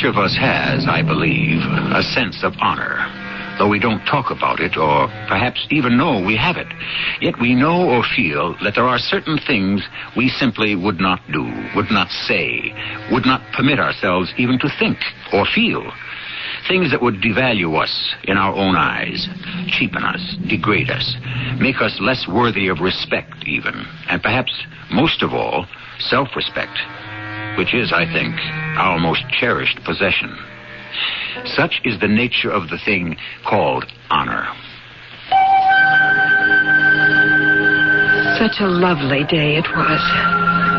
of us has, I believe, a sense of honor. Though we don't talk about it or perhaps even know we have it, yet we know or feel that there are certain things we simply would not do, would not say, would not permit ourselves even to think or feel. Things that would devalue us in our own eyes, cheapen us, degrade us, make us less worthy of respect even, and perhaps, most of all, self-respect, which is, I think, our most cherished possession. Such is the nature of the thing called honor. Such a lovely day it was.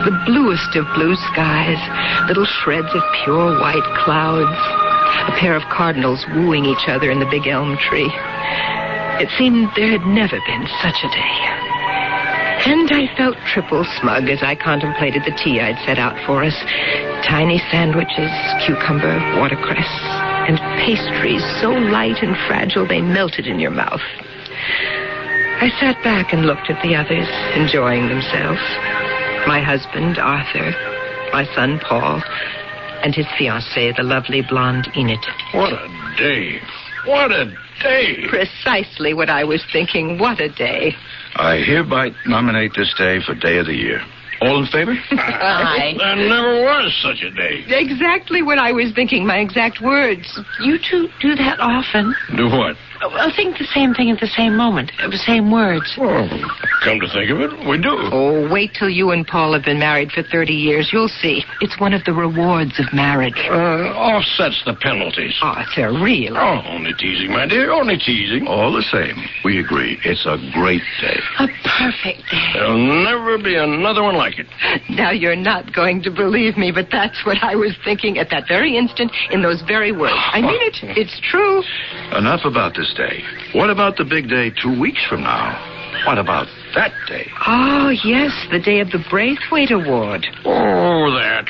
The bluest of blue skies, little shreds of pure white clouds, a pair of cardinals wooing each other in the big elm tree. It seemed there had never been such a day. And I felt triple smug as I contemplated the tea I'd set out for us. Tiny sandwiches, cucumber, watercress, and pastries so light and fragile they melted in your mouth. I sat back and looked at the others, enjoying themselves. My husband, Arthur, my son, Paul, and his fiancée, the lovely blonde Enid. What a day. What a day. Precisely what I was thinking. What a day. I hereby nominate this day for Day of the Year. All in favor? Aye. There never was such a day. Exactly what I was thinking, my exact words. You two do that often. Do what? Well, think the same thing at the same moment, the same words. Oh, come to think of it, we do. Oh, wait till you and Paul have been married for 30 years. You'll see. It's one of the rewards of marriage. Offsets the penalties. Arthur, really? Oh, only teasing, my dear, only teasing. All the same, we agree. It's a great day. A perfect day. There'll never be another one like it. Now, you're not going to believe me, but that's what I was thinking at that very instant in those very words. I mean it. It's true. Enough about this day. What about the big day 2 weeks from now? What about that day? Oh, yes, the day of the Braithwaite Award. Oh, that.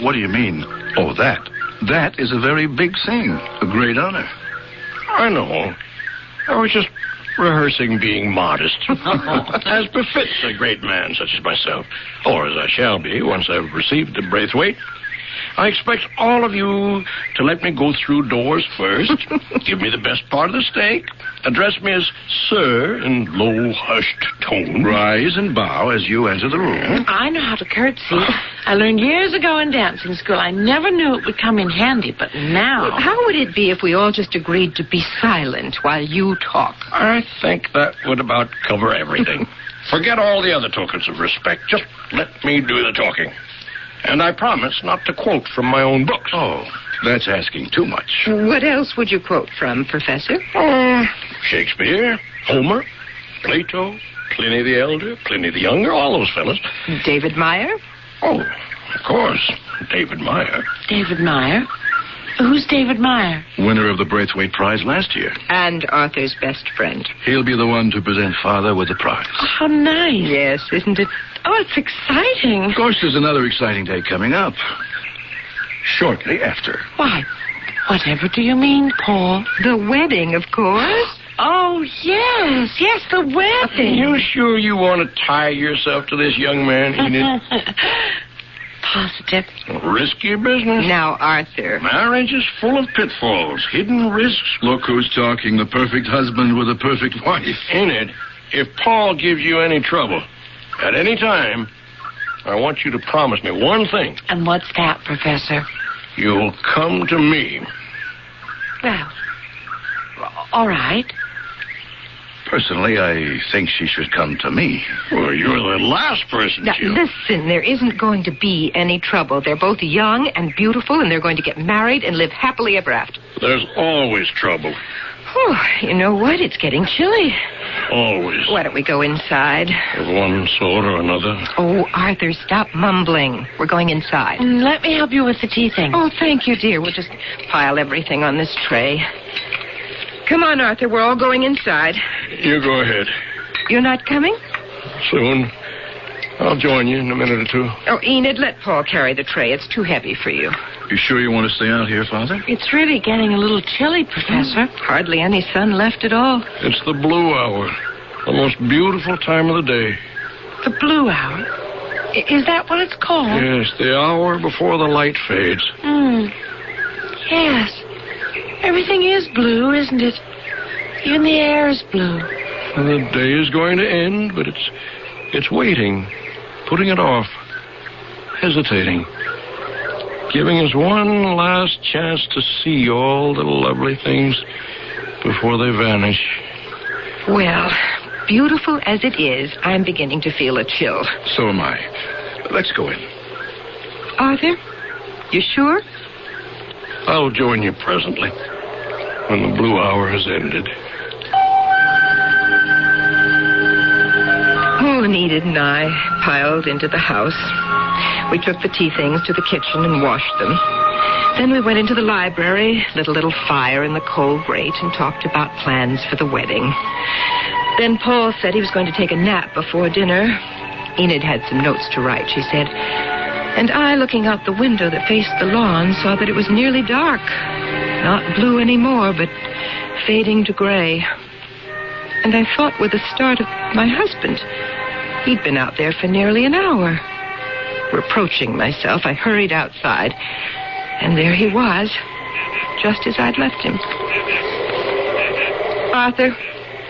What do you mean, oh, that? That is a very big thing, a great honor. I know. I was just rehearsing being modest, as befits a great man such as myself, or as I shall be once I've received the Braithwaite. I expect all of you to let me go through doors first, give me the best part of the steak, address me as sir in low, hushed tone, rise and bow as you enter the room. I know how to curtsy. I learned years ago in dancing school. I never knew it would come in handy, but now... How would it be if we all just agreed to be silent while you talk? I think that would about cover everything. Forget all the other tokens of respect. Just let me do the talking. And I promise not to quote from my own books. Oh, that's asking too much. What else would you quote from, Professor? Shakespeare, Homer, Plato, Pliny the Elder, Pliny the Younger, all those fellas. David Meyer? Oh, of course, David Meyer. David Meyer? Who's David Meyer? Winner of the Braithwaite Prize last year. And Arthur's best friend. He'll be the one to present Father with the prize. Oh, how nice. Yes, isn't it? Oh, it's exciting. Of course, there's another exciting day coming up. Shortly after. Why, whatever do you mean, Paul? The wedding, of course. Oh, yes, the wedding. You sure you want to tie yourself to this young man, Enid? Positive. Risky business. Now, Arthur. Marriage is full of pitfalls, hidden risks. Look who's talking, the perfect husband with a perfect wife. Enid, if Paul gives you any trouble, at any time, I want you to promise me one thing. And what's that, Professor? You'll come to me. Well, all right. Personally, I think she should come to me. Well, you're the last person, Now, Jill. listen, there isn't going to be any trouble. They're both young and beautiful, and they're going to get married and live happily ever after. There's always trouble. Oh, you know what? It's getting chilly. Always. Why don't we go inside? Of one sort or another. Oh, Arthur, stop mumbling. We're going inside. Let me help you with the tea thing. Oh, thank you, dear. We'll just pile everything on this tray. Come on, Arthur. We're all going inside. You go ahead. You're not coming? Soon. I'll join you in a minute or two. Oh, Enid, let Paul carry the tray. It's too heavy for you. You sure you want to stay out here, Father? It's really getting a little chilly, Professor. Hardly any sun left at all. It's the blue hour. The most beautiful time of the day. The blue hour? Is that what it's called? Yes, the hour before the light fades. Yes. Everything is blue, isn't it? Even the air is blue. The day is going to end, but it's waiting, putting it off, hesitating, giving us one last chance to see all the lovely things before they vanish. Well, beautiful as it is, I'm beginning to feel a chill. So am I. Let's go in. Arthur, you sure? I'll join you presently, when the blue hour has ended. Oh, and Enid and I piled into the house. We took the tea things to the kitchen and washed them. Then we went into the library, lit a little fire in the coal grate, and talked about plans for the wedding. Then Paul said he was going to take a nap before dinner. Enid had some notes to write, she said. And I, looking out the window that faced the lawn, saw that it was nearly dark. Not blue anymore, but fading to gray. And I thought with the start of my husband. He'd been out there for nearly an hour. Reproaching myself, I hurried outside. And there he was, just as I'd left him. Arthur,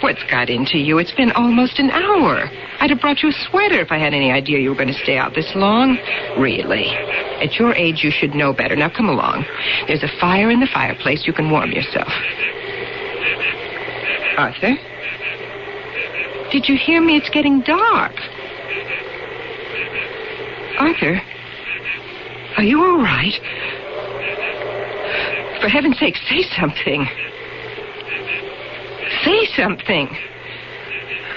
what's got into you? It's been almost an hour. I'd have brought you a sweater if I had any idea you were going to stay out this long. Really. At your age, you should know better. Now, come along. There's a fire in the fireplace. You can warm yourself. Arthur? Did you hear me? It's getting dark. Arthur? Are you all right? For heaven's sake, say something. Say something.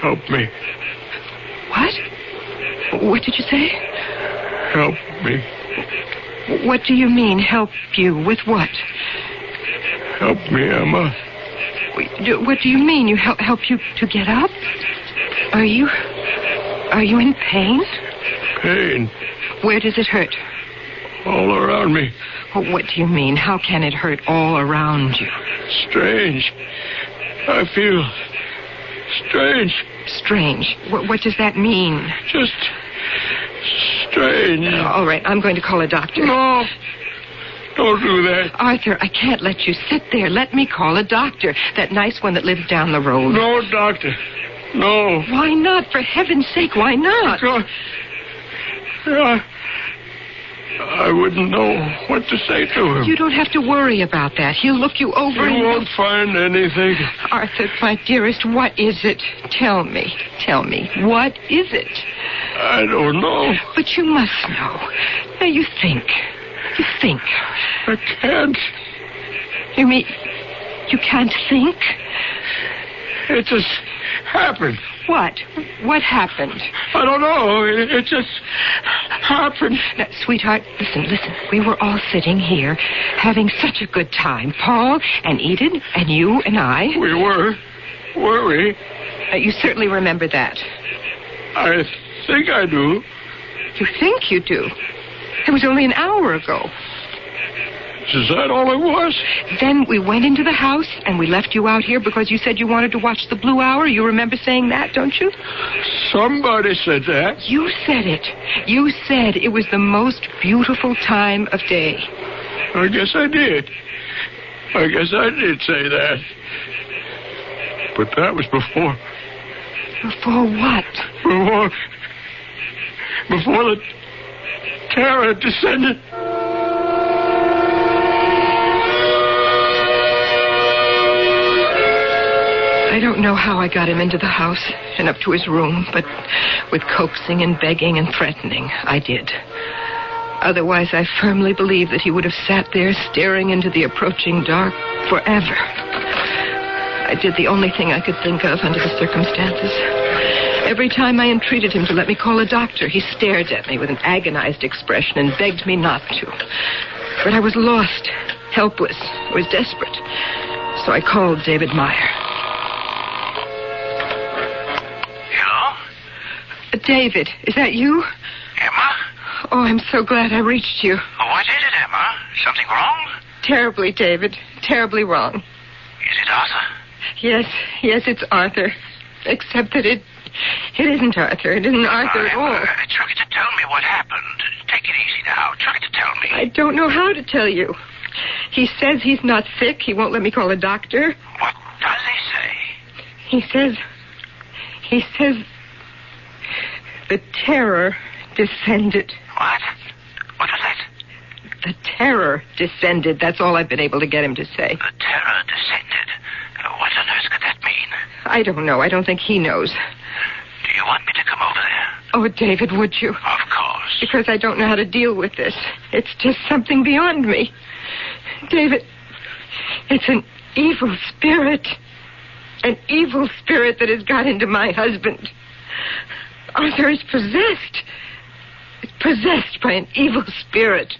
Help me. What? What did you say? Help me. What do you mean, help you? With what? Help me, Emma. What do you mean? You help you to get up? Are you in pain? Pain. Where does it hurt? All around me. What do you mean? How can it hurt all around you? Strange. I feel strange. Strange? What does that mean? Just strange. All right, I'm going to call a doctor. No. Don't do that. Arthur, I can't let you sit there. Let me call a doctor. That nice one that lives down the road. No, doctor. No. Why not? For heaven's sake, why not? I wouldn't know what to say to him. You don't have to worry about that. He'll look you over He won't find anything. Arthur, my dearest, what is it? Tell me. Tell me. What is it? I don't know. But you must know. Now, you think. You think. I can't. You mean you can't think? It just happened. What? What happened? I don't know. It just happened. Now, sweetheart, listen. We were all sitting here having such a good time. Paul and Enid and you and I. We were. Were we? You certainly remember that. I think I do. You think you do? It was only an hour ago. Is that all it was? Then we went into the house and we left you out here because you said you wanted to watch the blue hour. You remember saying that, don't you? Somebody said that. You said it. You said it was the most beautiful time of day. I guess I did. I guess I did say that. But that was before. Before what? Before the terror descended. I don't know how I got him into the house and up to his room, but with coaxing and begging and threatening, I did. Otherwise, I firmly believe that he would have sat there staring into the approaching dark forever. I did the only thing I could think of under the circumstances. Every time I entreated him to let me call a doctor, he stared at me with an agonized expression and begged me not to. But I was lost, helpless, I was desperate. So I called David Meyer. David, is that you? Emma? Oh, I'm so glad I reached you. What is it, Emma? Something wrong? Terribly, David. Terribly wrong. Is it Arthur? Yes, it's Arthur. Except that It isn't Arthur. It isn't Arthur at all. Try to tell me what happened. Take it easy now. Try to tell me. I don't know how to tell you. He says he's not sick. He won't let me call a doctor. What does he say? He says the terror descended. What? What was that? The terror descended. That's all I've been able to get him to say. The terror descended. What on earth could that mean? I don't know. I don't think he knows. Do you want me to come over there? Oh, David, would you? Of course. Because I don't know how to deal with this. It's just something beyond me. David, it's an evil spirit. An evil spirit that has got into my husband. Arthur is possessed. Possessed by an evil spirit.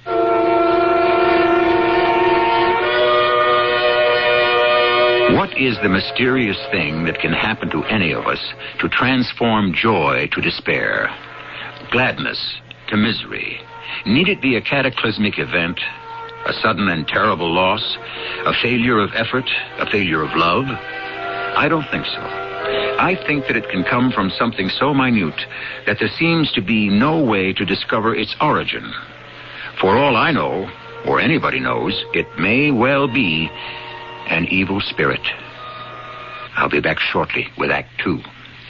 What is the mysterious thing that can happen to any of us to transform joy to despair, gladness to misery? Need it be a cataclysmic event, a sudden and terrible loss, a failure of effort, a failure of love? I don't think so. I think that it can come from something so minute that there seems to be no way to discover its origin. For all I know, or anybody knows, it may well be an evil spirit. I'll be back shortly with Act 2.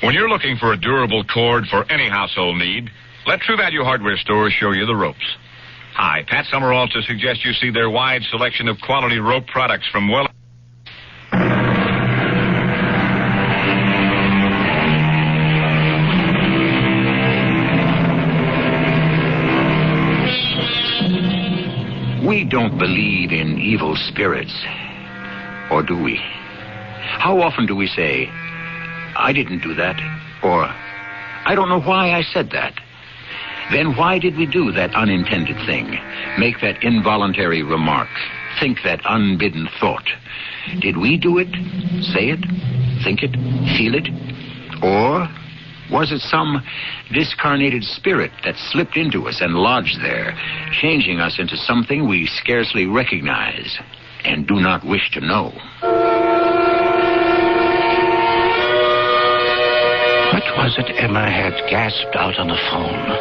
When you're looking for a durable cord for any household need, let True Value Hardware stores show you the ropes. Hi, Pat Summerall to suggest you see their wide selection of quality rope products from well... We don't believe in evil spirits. Or do we? How often do we say, I didn't do that, or I don't know why I said that? Then why did we do that unintended thing, make that involuntary remark, think that unbidden thought? Did we do it, say it, think it, feel it? Or was it some discarnated spirit that slipped into us and lodged there, changing us into something we scarcely recognize and do not wish to know? What was it Emma had gasped out on the phone?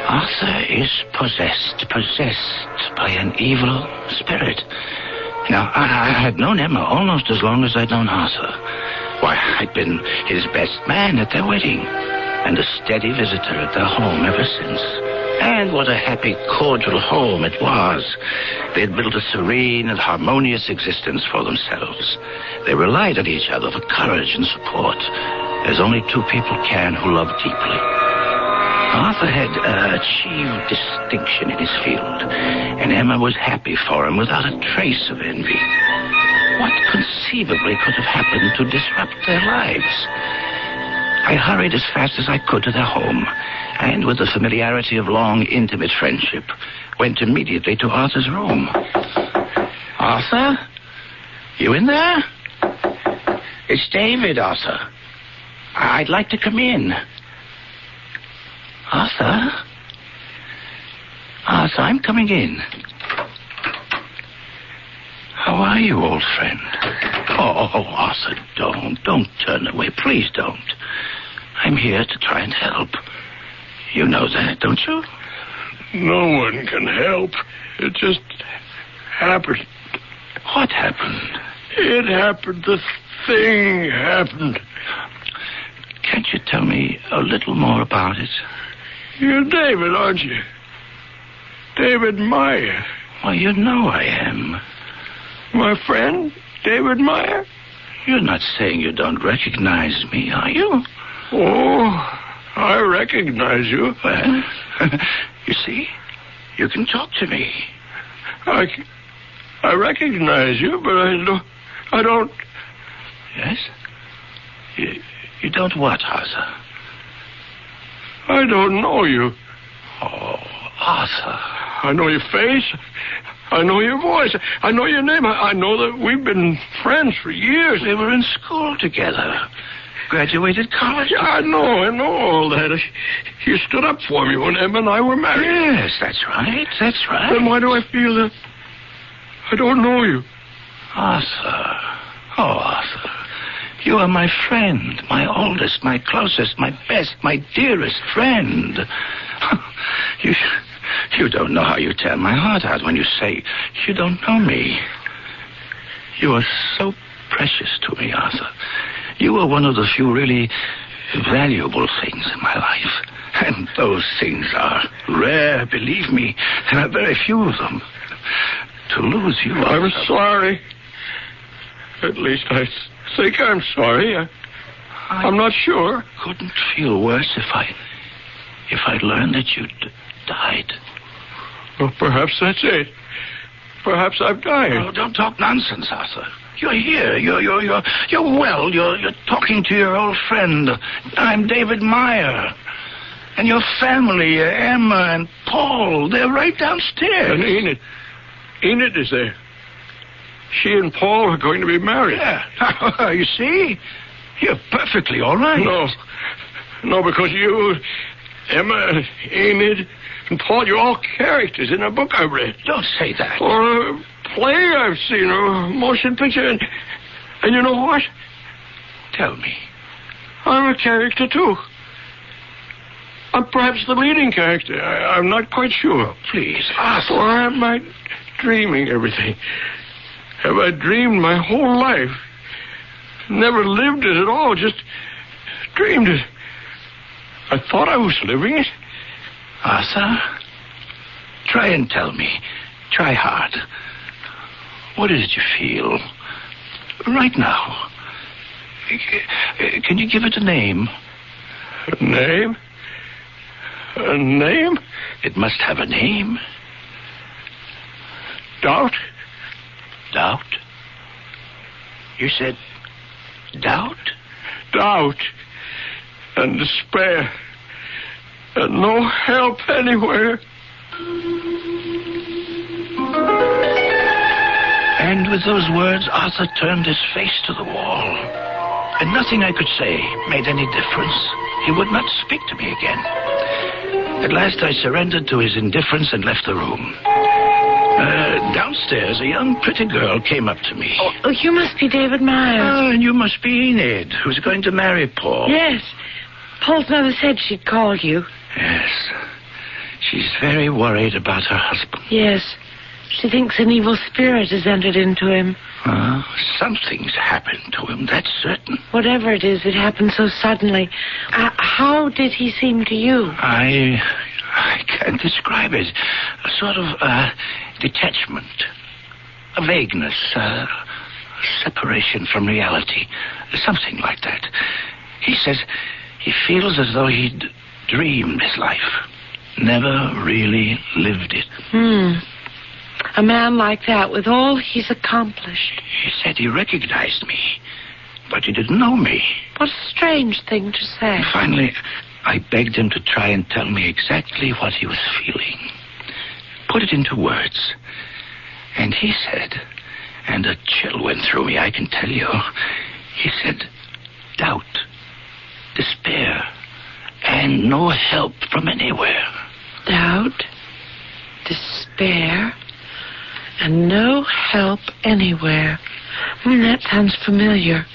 Arthur is possessed by an evil spirit. Now, I had known Emma almost as long as I'd known Arthur. Why, I'd been his best man at their wedding, and a steady visitor at their home ever since. And what a happy, cordial home it was. They'd built a serene and harmonious existence for themselves. They relied on each other for courage and support, as only two people can who love deeply. Arthur had achieved distinction in his field, and Emma was happy for him without a trace of envy. What conceivably could have happened to disrupt their lives? I hurried as fast as I could to their home, and with the familiarity of long, intimate friendship, went immediately to Arthur's room. Arthur? You in there? It's David, Arthur. I'd like to come in. Arthur? Arthur, I'm coming in. How are you, old friend? Oh, Arthur, don't turn away. Please don't. I'm here to try and help. You know that, don't you? No one can help. It just happened. What happened? It happened. The thing happened. Can't you tell me a little more about it? You're David, aren't you? David Meyer. Well, you know I am. My friend, David Meyer? You're not saying you don't recognize me, are you? Oh, I recognize you. Well, you see, you can talk to me. I recognize you, but I don't... Yes? You don't what, Arthur? I don't know you. Oh, Arthur. I know your face. I know your voice. I know your name. I know that we've been friends for years. We were in school together. Graduated college. Yeah, I know all that. You stood up for me when Emma and I were married. Yes, that's right. Then why do I feel that I don't know you? Arthur. Oh, Arthur. You You are my friend, my oldest, my closest, my best, my dearest friend. You don't know how you tear my heart out when you say you don't know me. You are so precious to me, Arthur. You are one of the few really valuable things in my life. And those things are rare, believe me. There are very few of them. To lose you... I'm sorry. At least I think I'm sorry. I'm not sure. Couldn't feel worse if I'd learned that you'd died. Well, perhaps that's it. Perhaps I've died. Oh, don't talk nonsense, Arthur. You're here. You're well. You're talking to your old friend. I'm David Meyer. And your family, Emma and Paul, they're right downstairs. And Enid is there. She and Paul are going to be married. Yeah. You see? You're perfectly all right. No, because you, Emma, Enid, and Paul, you're all characters in a book I read. Don't say that. Or a play I've seen, or a motion picture. And you know what? Tell me. I'm a character, too. I'm perhaps the leading character. I'm not quite sure. Please, Arthur. Or am I dreaming everything? Have I dreamed my whole life? Never lived it at all, just dreamed it. I thought I was living it. Arthur, try and tell me. Try hard. What is it you feel right now? Can you give it a name? A name? A name? It must have a name. Doubt? Doubt? You said doubt? Doubt. And despair. And no help anywhere. And with those words, Arthur turned his face to the wall. And nothing I could say made any difference. He would not speak to me again. At last I surrendered to his indifference and left the room. Downstairs, a young, pretty girl came up to me. Oh, you must be David Myers. Oh, and you must be Enid, who's going to marry Paul. Yes. Paul's mother said she'd called you. Yes. She's very worried about her husband. Yes. She thinks an evil spirit has entered into him. Something's happened to him, that's certain. Whatever it is, it happened so suddenly. How did he seem to you? I can't describe it. A sort of detachment, a vagueness, separation from reality, something like that. He says he feels as though he'd dreamed his life, never really lived it. A man like that, with all he's accomplished. He said he recognized me, but he didn't know me. What a strange thing to say. And finally, I begged him to try and tell me exactly what he was feeling. Put it into words. And he said, and a chill went through me, I can tell you. He said, doubt, despair, and no help from anywhere. Doubt, despair, and no help anywhere. That sounds familiar.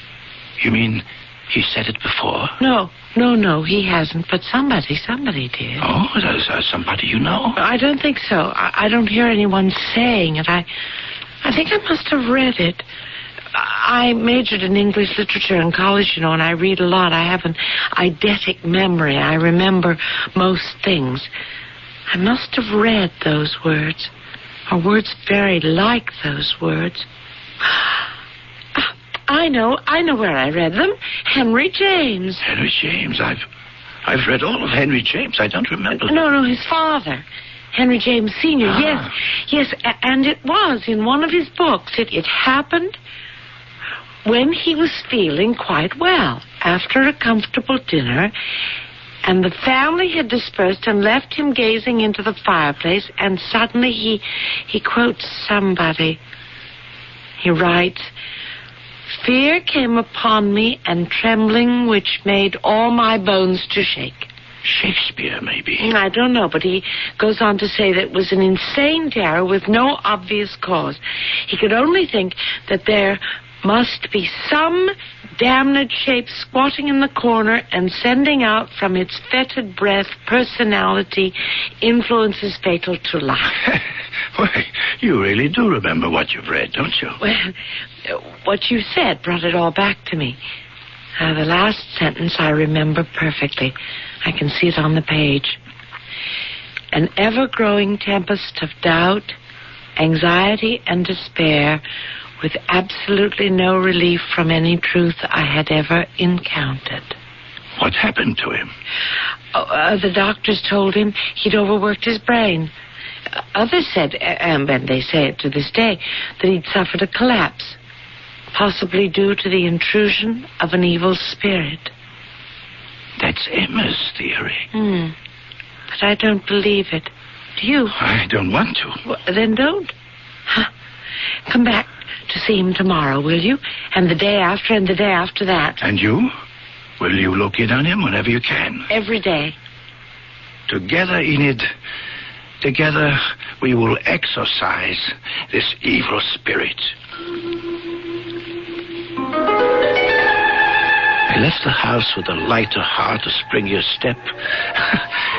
You mean he said it before? No, he hasn't. But somebody did. Oh, somebody you know? I don't think so. I don't hear anyone saying it. I think I must have read it. I majored in English literature in college, you know, and I read a lot. I have an eidetic memory. I remember most things. I must have read those words, or words very like those words. I know where I read them. Henry James. Henry James. I've read all of Henry James. I don't remember. No, his father. Henry James Sr. Yes, and it was in one of his books. It happened when he was feeling quite well after a comfortable dinner, and the family had dispersed and left him gazing into the fireplace, and suddenly he quotes somebody. He writes, "Fear came upon me, and trembling which made all my bones to shake." Shakespeare, maybe. I don't know, but he goes on to say that it was an insane terror with no obvious cause. He could only think that there must be some damned shape squatting in the corner and sending out from its fetid breath personality influences fatal to life. Why, you really do remember what you've read, don't you? Well, what you said brought it all back to me. The last sentence I remember perfectly. I can see it on the page. An ever-growing tempest of doubt, anxiety, and despair, with absolutely no relief from any truth I had ever encountered. What happened to him? The doctors told him he'd overworked his brain. Others said, and they say it to this day, that he'd suffered a collapse, possibly due to the intrusion of an evil spirit. That's Emma's theory. But I don't believe it. Do you? I don't want to. Well, then don't. Come back to see him tomorrow, will you? And the day after, and the day after that. And you? Will you look in on him whenever you can? Every day. Together, Enid, together we will exorcise this evil spirit. I left the house with a lighter heart, a springier step.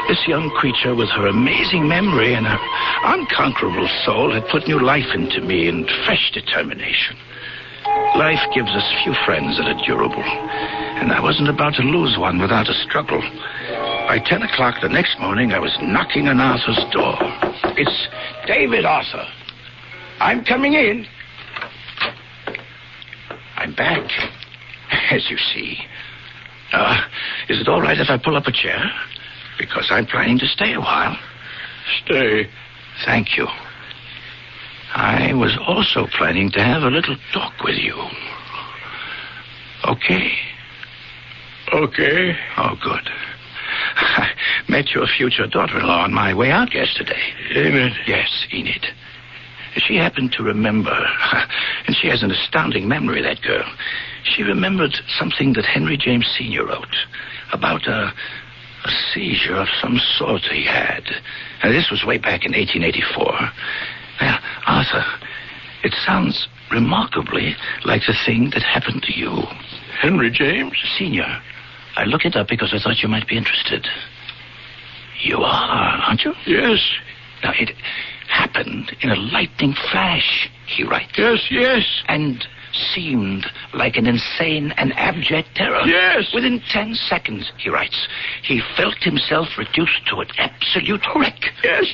This young creature, with her amazing memory and her unconquerable soul, had put new life into me and fresh determination. Life gives us few friends that are durable, and I wasn't about to lose one without a struggle. By 10 o'clock the next morning, I was knocking on Arthur's door. It's David, Arthur. I'm coming in. I'm back, as you see. Is it all right if I pull up a chair? Because I'm planning to stay a while. Stay. Thank you. I was also planning to have a little talk with you. Okay? Okay. Oh, good. I met your future daughter-in-law on my way out yesterday. Enid? Yes, Enid. She happened to remember, and she has an astounding memory, that girl. She remembered something that Henry James Sr. wrote about a seizure of some sort he had. And this was way back in 1884. Well, Arthur, it sounds remarkably like the thing that happened to you. Henry James? Sr. I looked it up because I thought you might be interested. You are, aren't you? Yes. Now, it happened in a lightning flash, he writes. Yes. And seemed like an insane and abject terror. Yes. Within 10 seconds, he writes, he felt himself reduced to an absolute wreck. Yes.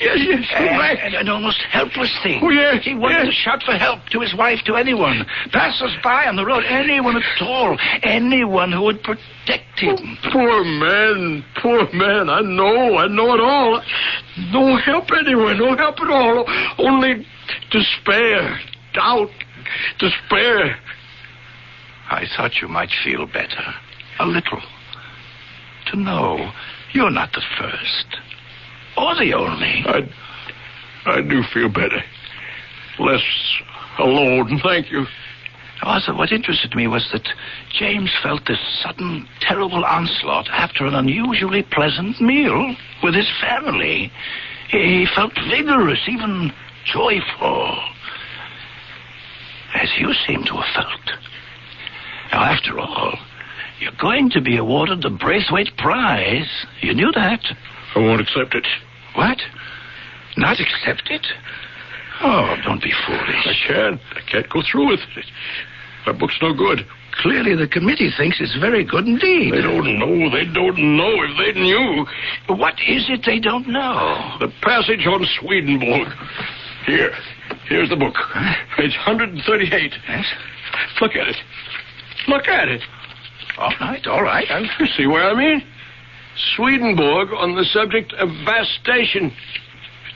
And an almost helpless thing. Oh, yes. He wanted to shout for help to his wife, to anyone. Passers-by on the road, anyone at all. Anyone who would protect him. Poor man. I know it all. No help anywhere, no help at all. Only despair, doubt, despair. I thought you might feel better. A little. To know you're not the first. Or the only. I do feel better. Less alone, thank you. Arthur, what interested me was that James felt this sudden, terrible onslaught after an unusually pleasant meal with his family. He felt vigorous, even joyful, as you seem to have felt. Now, after all, you're going to be awarded the Braithwaite Prize. You knew that. I won't accept it. What? Not accept it? Oh, don't be foolish. I can't go through with it. My book's no good. Clearly, the committee thinks it's very good indeed. They don't know. If they knew. What is it they don't know? The passage on Swedenborg. Here's the book. Huh? Page 138. Yes? Look at it. All right. You see what I mean? Swedenborg on the subject of vastation.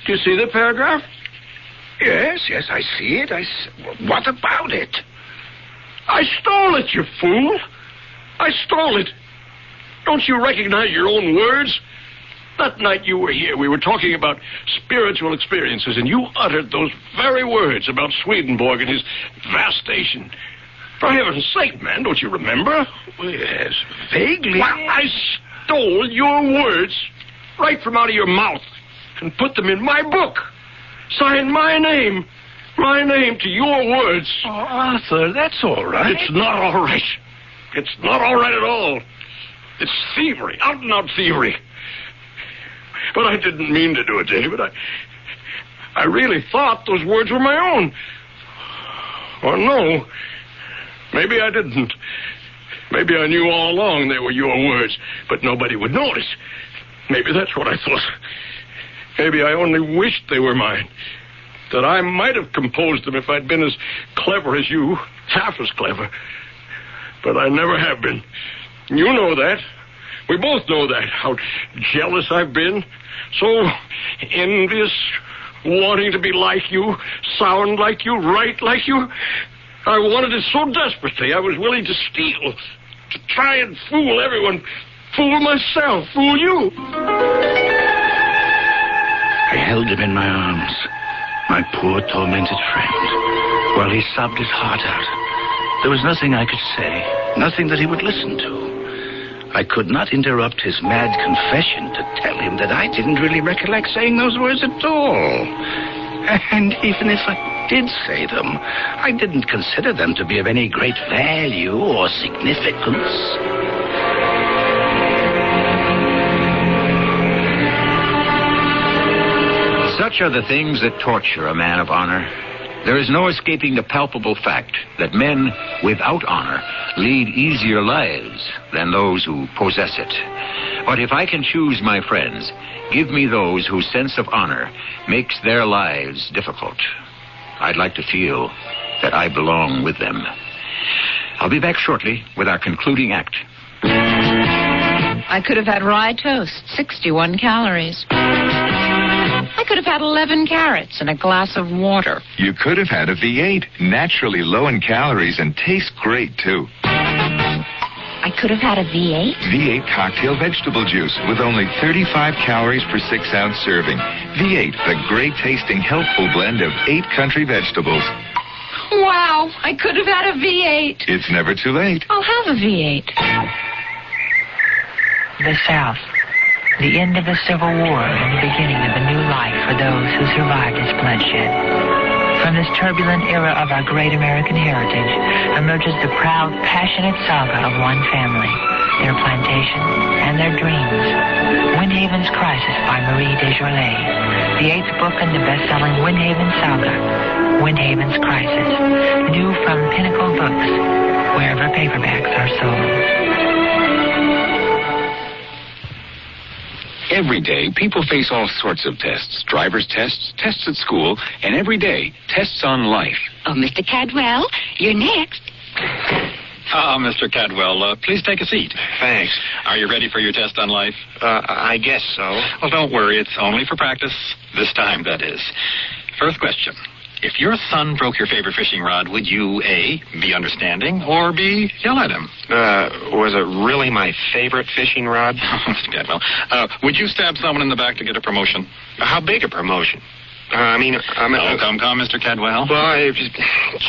Do you see the paragraph? Yes, I see it. What about it? I stole it, you fool. I stole it. Don't you recognize your own words? That night you were here, we were talking about spiritual experiences, and you uttered those very words about Swedenborg and his vastation. For heaven's sake, man, don't you remember? Well, yes, vaguely. Well, I stole your words right from out of your mouth and put them in my book. Signed my name. my name to your words. Oh, Arthur, that's all right. It's not all right. It's not all right at all. It's thievery, out and out thievery. But I didn't mean to do it, David. I really thought those words were my own. Or no, maybe I didn't. Maybe I knew all along they were your words, but nobody would notice. Maybe that's what I thought. Maybe I only wished they were mine. That I might have composed them if I'd been as clever as you, half as clever. But I never have been. You know that. We both know that, how jealous I've been. So envious, wanting to be like you, sound like you, write like you. I wanted it so desperately, I was willing to steal, to try and fool everyone, fool myself, fool you. I held him in my arms, my poor tormented friend, while he sobbed his heart out. There was nothing I could say, nothing that he would listen to. I could not interrupt his mad confession to tell him that I didn't really recollect saying those words at all. And even if I did say them, I didn't consider them to be of any great value or significance. Such are the things that torture a man of honor. There is no escaping the palpable fact that men without honor lead easier lives than those who possess it. But if I can choose my friends, give me those whose sense of honor makes their lives difficult. I'd like to feel that I belong with them. I'll be back shortly with our concluding act. I could have had rye toast, 61 calories. I could have had 11 carrots and a glass of water. You could have had a V8, naturally low in calories and tastes great, too. I could have had a V8? V8 cocktail vegetable juice with only 35 calories per 6-ounce serving. V8, the great-tasting, healthful blend of 8 country vegetables. Wow, I could have had a V8. It's never too late. I'll have a V8. The South. The end of the Civil War and the beginning of a new life for those who survived its bloodshed. From this turbulent era of our great American heritage emerges the proud, passionate saga of one family, their plantation, and their dreams. Windhaven's Crisis by Marie Desjardins, the 8th book in the best-selling Windhaven saga, Windhaven's Crisis, new from Pinnacle Books, wherever paperbacks are sold. Every day, people face all sorts of tests. Driver's tests, tests at school, and every day, tests on life. Oh, Mr. Cadwell, you're next. Mr. Cadwell, please take a seat. Thanks. Are you ready for your test on life? I guess so. Well, don't worry. It's only for practice. This time, that is. First question. If your son broke your favorite fishing rod, would you, A, be understanding, or B, yell at him? Was it really my favorite fishing rod? Mr. Cadwell, would you stab someone in the back to get a promotion? How big a promotion? I'm... Oh, come, Mr. Cadwell. Well,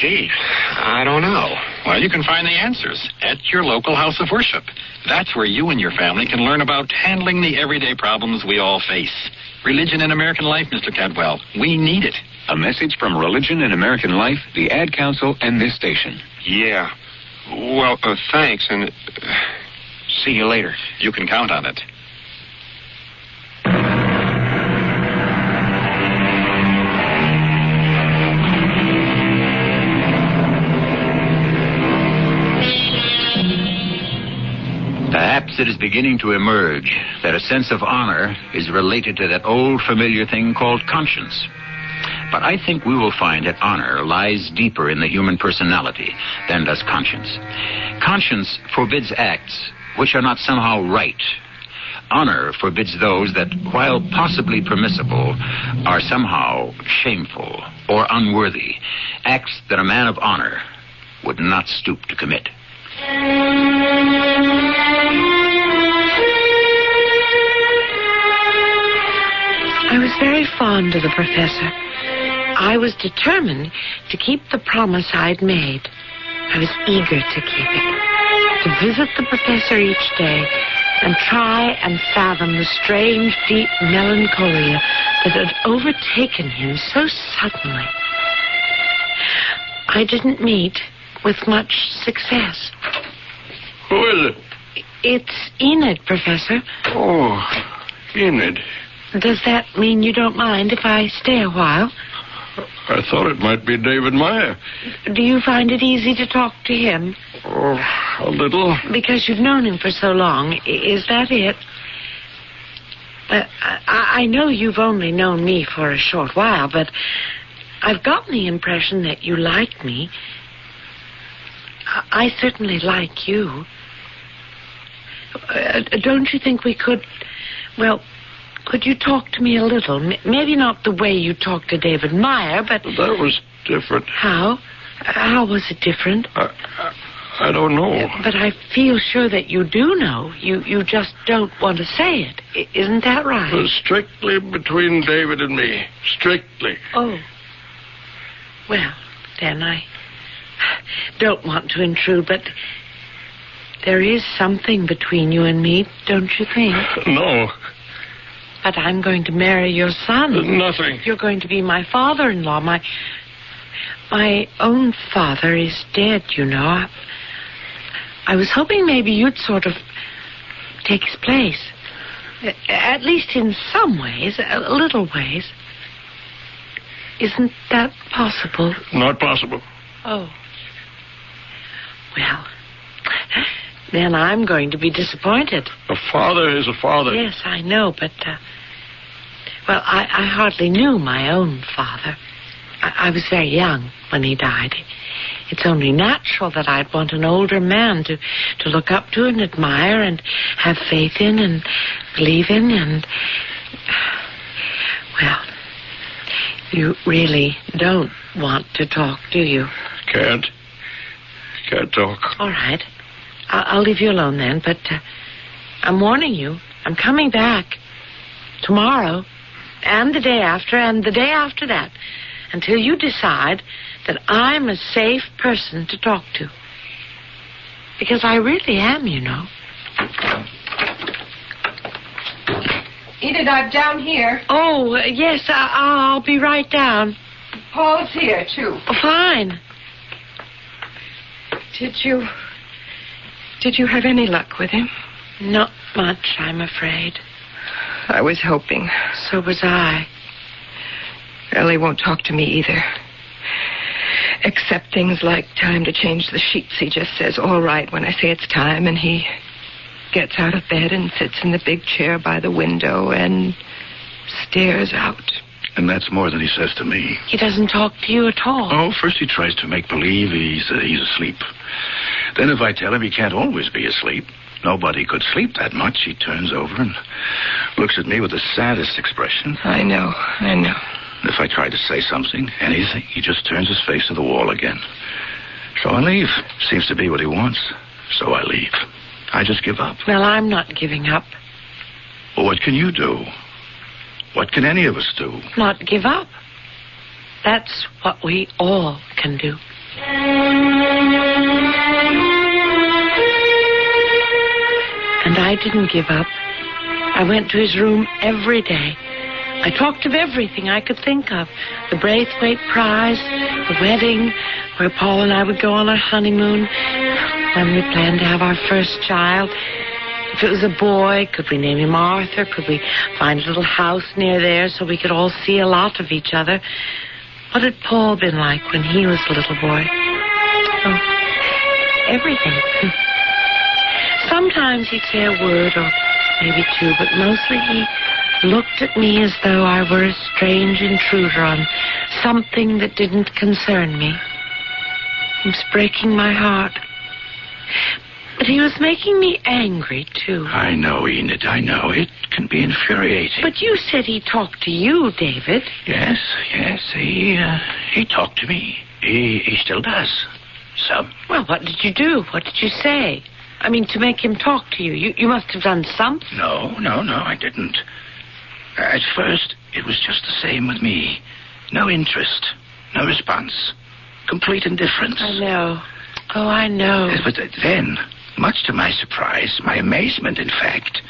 gee, I don't know. Well, you can find the answers at your local house of worship. That's where you and your family can learn about handling the everyday problems we all face. Religion in American life, Mr. Cadwell. We need it. A message from Religion in American Life, the Ad Council, and this station. Yeah. Well, thanks, and see you later. You can count on it. Perhaps it is beginning to emerge that a sense of honor is related to that old familiar thing called conscience. But I think we will find that honor lies deeper in the human personality than does conscience. Conscience forbids acts which are not somehow right. Honor forbids those that, while possibly permissible, are somehow shameful or unworthy, acts that a man of honor would not stoop to commit. I was very fond of the professor. I was determined to keep the promise I'd made. I was eager to keep it, to visit the professor each day and try and fathom the strange, deep melancholia that had overtaken him so suddenly. I didn't meet with much success. Who is it? It's Enid, Professor. Oh, Enid. Does that mean you don't mind if I stay a while? I thought it might be David Meyer. Do you find it easy to talk to him? Oh, a little. Because you've known him for so long. Is that it? I know you've only known me for a short while, but I've gotten the impression that you like me. I certainly like you. Don't you think we could... Well, could you talk to me a little? Maybe not the way you talked to David Meyer, but... That was different. How? How was it different? I don't know. But I feel sure that you do know. You just don't want to say it. Isn't that right? It was strictly between David and me. Strictly. Oh. Well, then I don't want to intrude, but there is something between you and me, don't you think? No. But I'm going to marry your son. There's nothing. You're going to be my father-in-law. My own father is dead, you know. I was hoping maybe you'd sort of take his place. At least in some ways, little ways. Isn't that possible? Not possible. Oh. Well, then I'm going to be disappointed. A father is a father. Yes, I know, but... well, I hardly knew my own father. I was very young when he died. It's only natural that I'd want an older man to look up to and admire and have faith in and believe in and... Well, you really don't want to talk, do you? Can't talk. All right. I'll leave you alone then, but I'm warning you. I'm coming back tomorrow and the day after and the day after that until you decide that I'm a safe person to talk to. Because I really am, you know. Enid, I'm down here. Oh, yes, I'll be right down. Paul's here, too. Oh, fine. Did you have any luck with him? Not much, I'm afraid. I was hoping. So was I. Ellie won't talk to me either. Except things like time to change the sheets. He just says, all right, when I say it's time, and he gets out of bed and sits in the big chair by the window and stares out. And that's more than he says to me. He doesn't talk to you at all. Oh, first he tries to make believe he's asleep. Then if I tell him he can't always be asleep, nobody could sleep that much, he turns over and looks at me with the saddest expression. I know. If I try to say something, anything, he just turns his face to the wall again. So I leave. Seems to be what he wants. So I leave. I just give up. Well, I'm not giving up. Well, what can you do? What can any of us do? Not give up. That's what we all can do. And I didn't give up. I went to his room every day. I talked of everything I could think of. The Braithwaite Prize, the wedding, where Paul and I would go on our honeymoon, when we planned to have our first child. If it was a boy, could we name him Arthur? Could we find a little house near there so we could all see a lot of each other? What had Paul been like when he was a little boy? Oh, everything. Sometimes he'd say a word or maybe two, but mostly he looked at me as though I were a strange intruder on something that didn't concern me. It was breaking my heart. But he was making me angry, too. I know, Enid, I know. It can be infuriating. But you said he talked to you, David. Yes, he talked to me. He still does. Some. Well, what did you do? What did you say? I mean, to make him talk to you. You must have done something. No, I didn't. At first, it was just the same with me. No interest, no response, complete indifference. I know. Oh, I know. But then, much to my surprise, my amazement, in fact,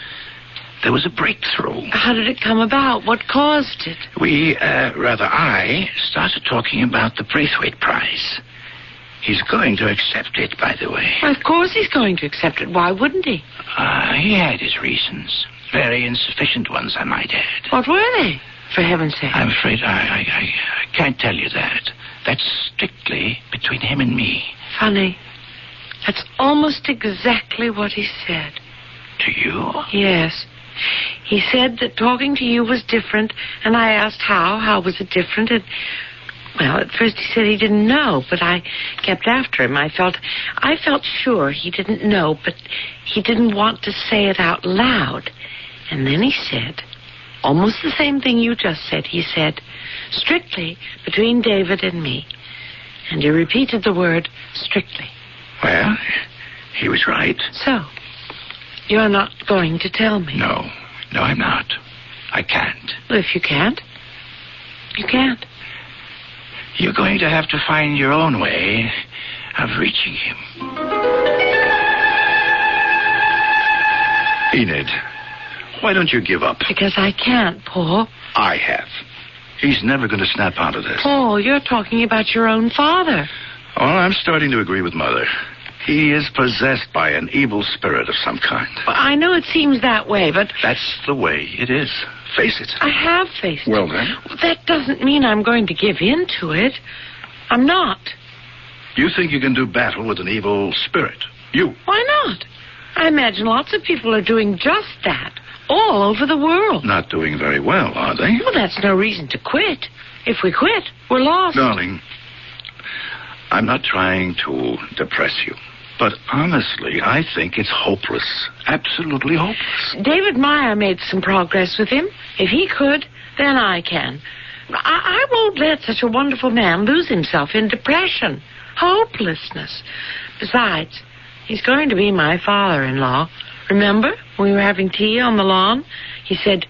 there was a breakthrough. How did it come about? What caused it? I started talking about the Braithwaite Prize. He's going to accept it, by the way. Of course he's going to accept it. Why wouldn't he? He had his reasons. Very insufficient ones, I might add. What were they, for heaven's sake? I'm afraid I can't tell you that. That's strictly between him and me. Funny. That's almost exactly what he said. To you? Yes. He said that talking to you was different, and I asked how. How was it different? And, well, at first he said he didn't know, but I kept after him. I felt sure he didn't know, but he didn't want to say it out loud. And then he said, almost the same thing you just said. He said, strictly between David and me. And he repeated the word strictly. Well, he was right. So, you're not going to tell me? No, I'm not. I can't. Well, if you can't, you can't. You're going to have to find your own way of reaching him. Enid, why don't you give up? Because I can't, Paul. I have. He's never going to snap out of this. Paul, you're talking about your own father. Well, I'm starting to agree with Mother. He is possessed by an evil spirit of some kind. Well, I know it seems that way, but... That's the way it is. Face it. I have faced it. Well, then? That doesn't mean I'm going to give in to it. I'm not. You think you can do battle with an evil spirit? You? Why not? I imagine lots of people are doing just that, all over the world. Not doing very well, are they? Well, that's no reason to quit. If we quit, we're lost. Darling, I'm not trying to depress you. But honestly, I think it's hopeless. Absolutely hopeless. David Meyer made some progress with him. If he could, then I can. I won't let such a wonderful man lose himself in depression, hopelessness. Besides, he's going to be my father-in-law. Remember, when we were having tea on the lawn? He said,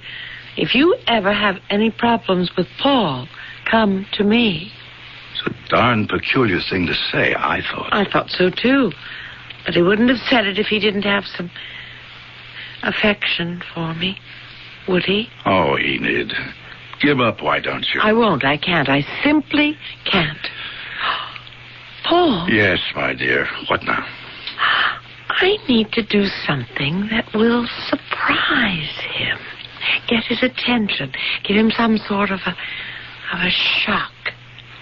if you ever have any problems with Paul, come to me. It's a darn peculiar thing to say, I thought. I thought so, too. But he wouldn't have said it if he didn't have some affection for me, would he? Oh, Enid. Give up, why don't you? I won't. I can't. I simply can't. Paul. Yes, my dear. What now? I need to do something that will surprise him. Get his attention. Give him some sort of a shock.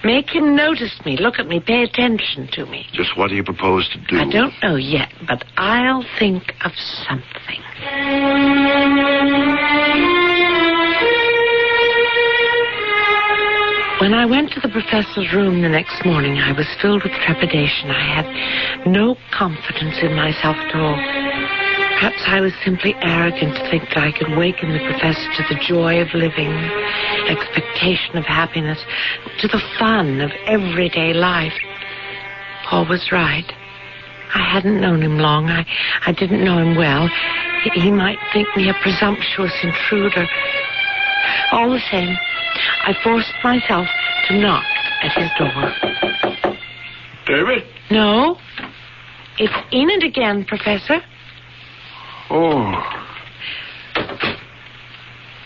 Make him notice me. Look at me. Pay attention to me. Just what do you propose to do? I don't know yet, but I'll think of something. When I went to the professor's room the next morning, I was filled with trepidation. I had no confidence in myself at all. Perhaps I was simply arrogant to think that I could waken the professor to the joy of living, expectation of happiness, to the fun of everyday life. Paul was right. I hadn't known him long. I didn't know him well. He might think me a presumptuous intruder. All the same, I forced myself to knock at his door. David? No. It's Enid again, Professor. Oh.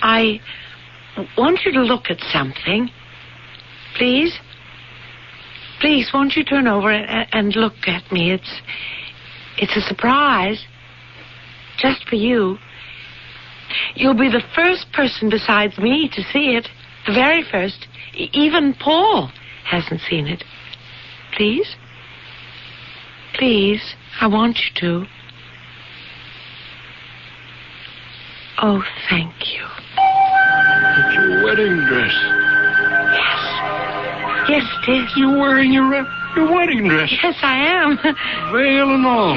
I want you to look at something. Please? Please, won't you turn over and look at me? It's a surprise. Just for you. You'll be the first person besides me to see it. The very first. Even Paul hasn't seen it. Please? Please, I want you to. Oh, thank you. It's your wedding dress. Yes. Yes, it is. You're wearing your wedding dress. Yes, I am. Veil and all.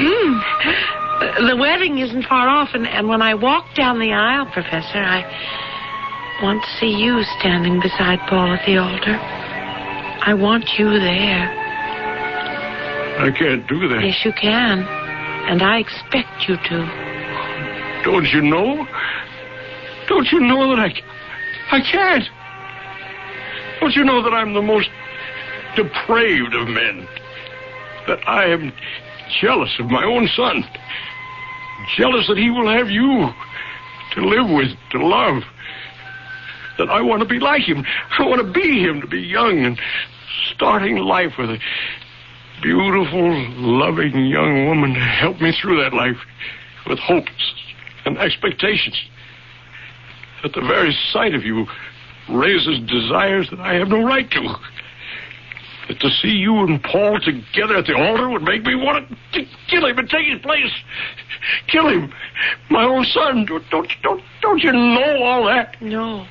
The wedding isn't far off, and when I walk down the aisle, Professor, I want to see you standing beside Paul at the altar. I want you there. I can't do that. Yes, you can. And I expect you to. Don't you know? Don't you know that I can't? Don't you know that I'm the most depraved of men? That I am jealous of my own son. Jealous that he will have you to live with, to love. That I want to be like him. I want to be him, to be young and starting life with a beautiful, loving young woman to help me through that life with hopes and expectations. That the very sight of you raises desires that I have no right to. That to see you and Paul together at the altar would make me want to kill him and take his place. Kill him. My own son. Don't you know all that? No.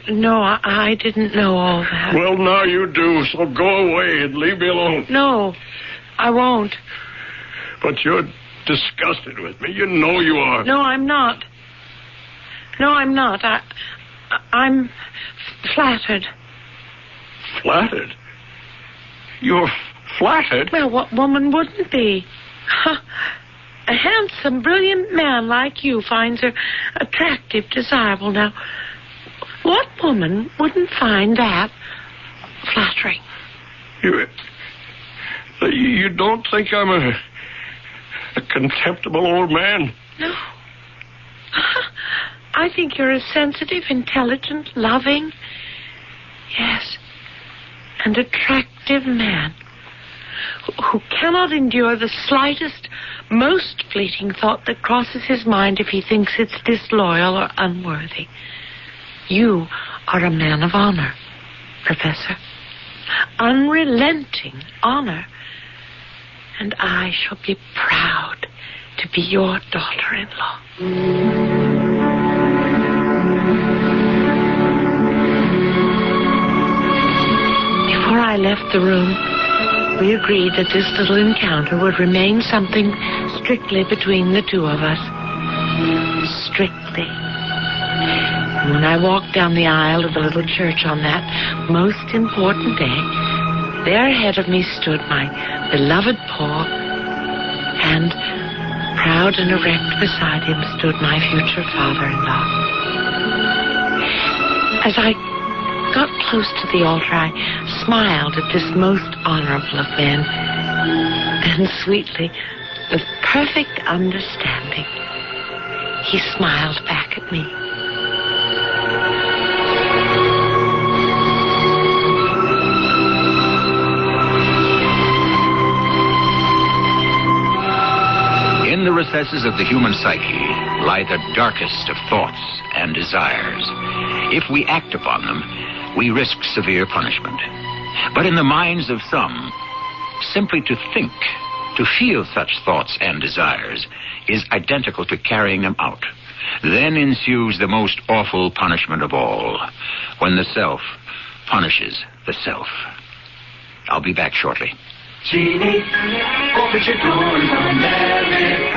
No, I didn't know all that. Well, now you do, so go away and leave me alone. No, I won't. But you're disgusted with me. You know you are. No, I'm not. No, I'm not. I'm flattered. Flattered? You're flattered? Well, what woman wouldn't be? A handsome, brilliant man like you finds her attractive, desirable. Now, what woman wouldn't find that flattering? You don't think I'm a contemptible old man? No. I think you're a sensitive, intelligent, loving, yes, and attractive man who cannot endure the slightest, most fleeting thought that crosses his mind if he thinks it's disloyal or unworthy. You are a man of honor, Professor. Unrelenting honor. And I shall be proud to be your daughter-in-law. Before I left the room, we agreed that this little encounter would remain something strictly between the two of us. Strictly. When I walked down the aisle of the little church on that most important day, there ahead of me stood my beloved Paul, and proud and erect beside him stood my future father-in-law. As I got close to the altar, I smiled at this most honorable of men, and sweetly, with perfect understanding, he smiled back at me. In the recesses of the human psyche lie the darkest of thoughts and desires. If we act upon them, we risk severe punishment. But in the minds of some, simply to think, to feel such thoughts and desires, is identical to carrying them out. Then ensues the most awful punishment of all, when the self punishes the self. I'll be back shortly. Genie, open your doors, America.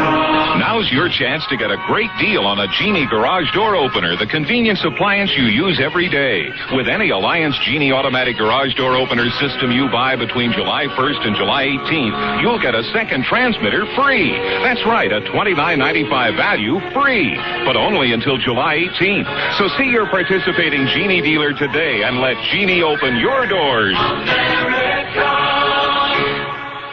Now's your chance to get a great deal on a Genie garage door opener, the convenience appliance you use every day. With any Alliance Genie automatic garage door opener system you buy between July 1st and July 18th, you'll get a second transmitter free. That's right, a $29.95 value free, but only until July 18th. So see your participating Genie dealer today and let Genie open your doors. America.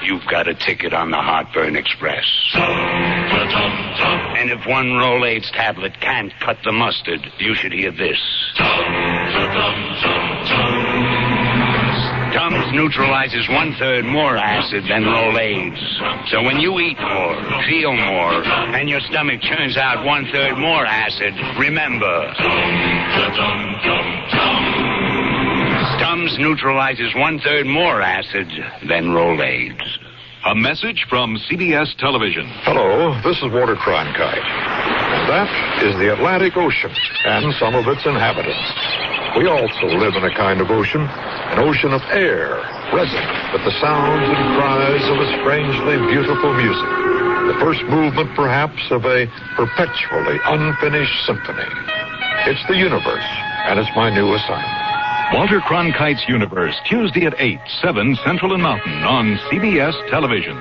You've got a ticket on the Heartburn Express. And if one Rolaids tablet can't cut the mustard, you should hear this. Tums neutralizes 1/3 more acid than Rolaids. So when you eat more, feel more, and your stomach churns out 1/3 more acid, remember. Tums neutralizes 1/3 more acid than Rolaids. A message from CBS Television. Hello, this is Walter Cronkite. And that is the Atlantic Ocean and some of its inhabitants. We also live in a kind of ocean, an ocean of air, resonant with the sounds and cries of a strangely beautiful music. The first movement, perhaps, of a perpetually unfinished symphony. It's the universe, and it's my new assignment. Walter Cronkite's Universe, Tuesday at 8, 7 Central and Mountain on CBS Television.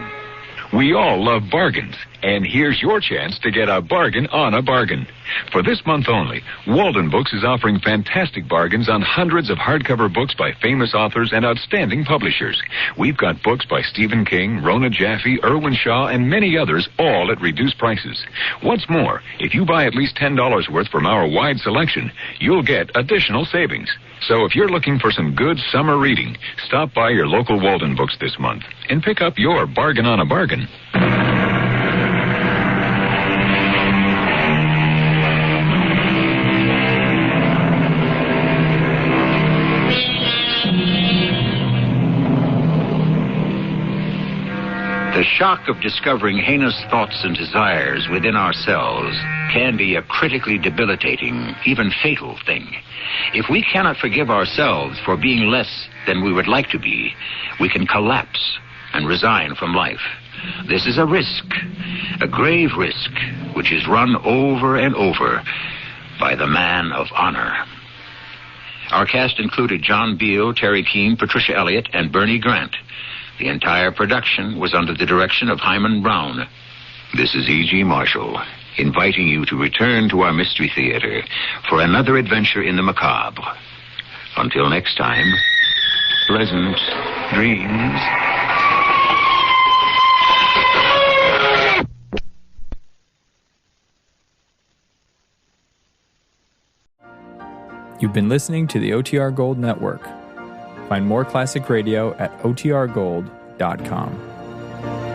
We all love bargains, and here's your chance to get a bargain on a bargain. For this month only, Walden Books is offering fantastic bargains on hundreds of hardcover books by famous authors and outstanding publishers. We've got books by Stephen King, Rona Jaffe, Irwin Shaw, and many others, all at reduced prices. What's more, if you buy at least $10 worth from our wide selection, you'll get additional savings. So if you're looking for some good summer reading, stop by your local Walden Books this month and pick up your bargain on a bargain. The shock of discovering heinous thoughts and desires within ourselves can be a critically debilitating, even fatal thing. If we cannot forgive ourselves for being less than we would like to be, we can collapse and resign from life. This is a risk, a grave risk, which is run over and over by the man of honor. Our cast included John Beale, Terry Keane, Patricia Elliott, and Bernie Grant. The entire production was under the direction of Hyman Brown. This is E.G. Marshall, inviting you to return to our Mystery Theater for another adventure in the macabre. Until next time, pleasant dreams. You've been listening to the OTR Gold Network. Find more classic radio at otrgold.com.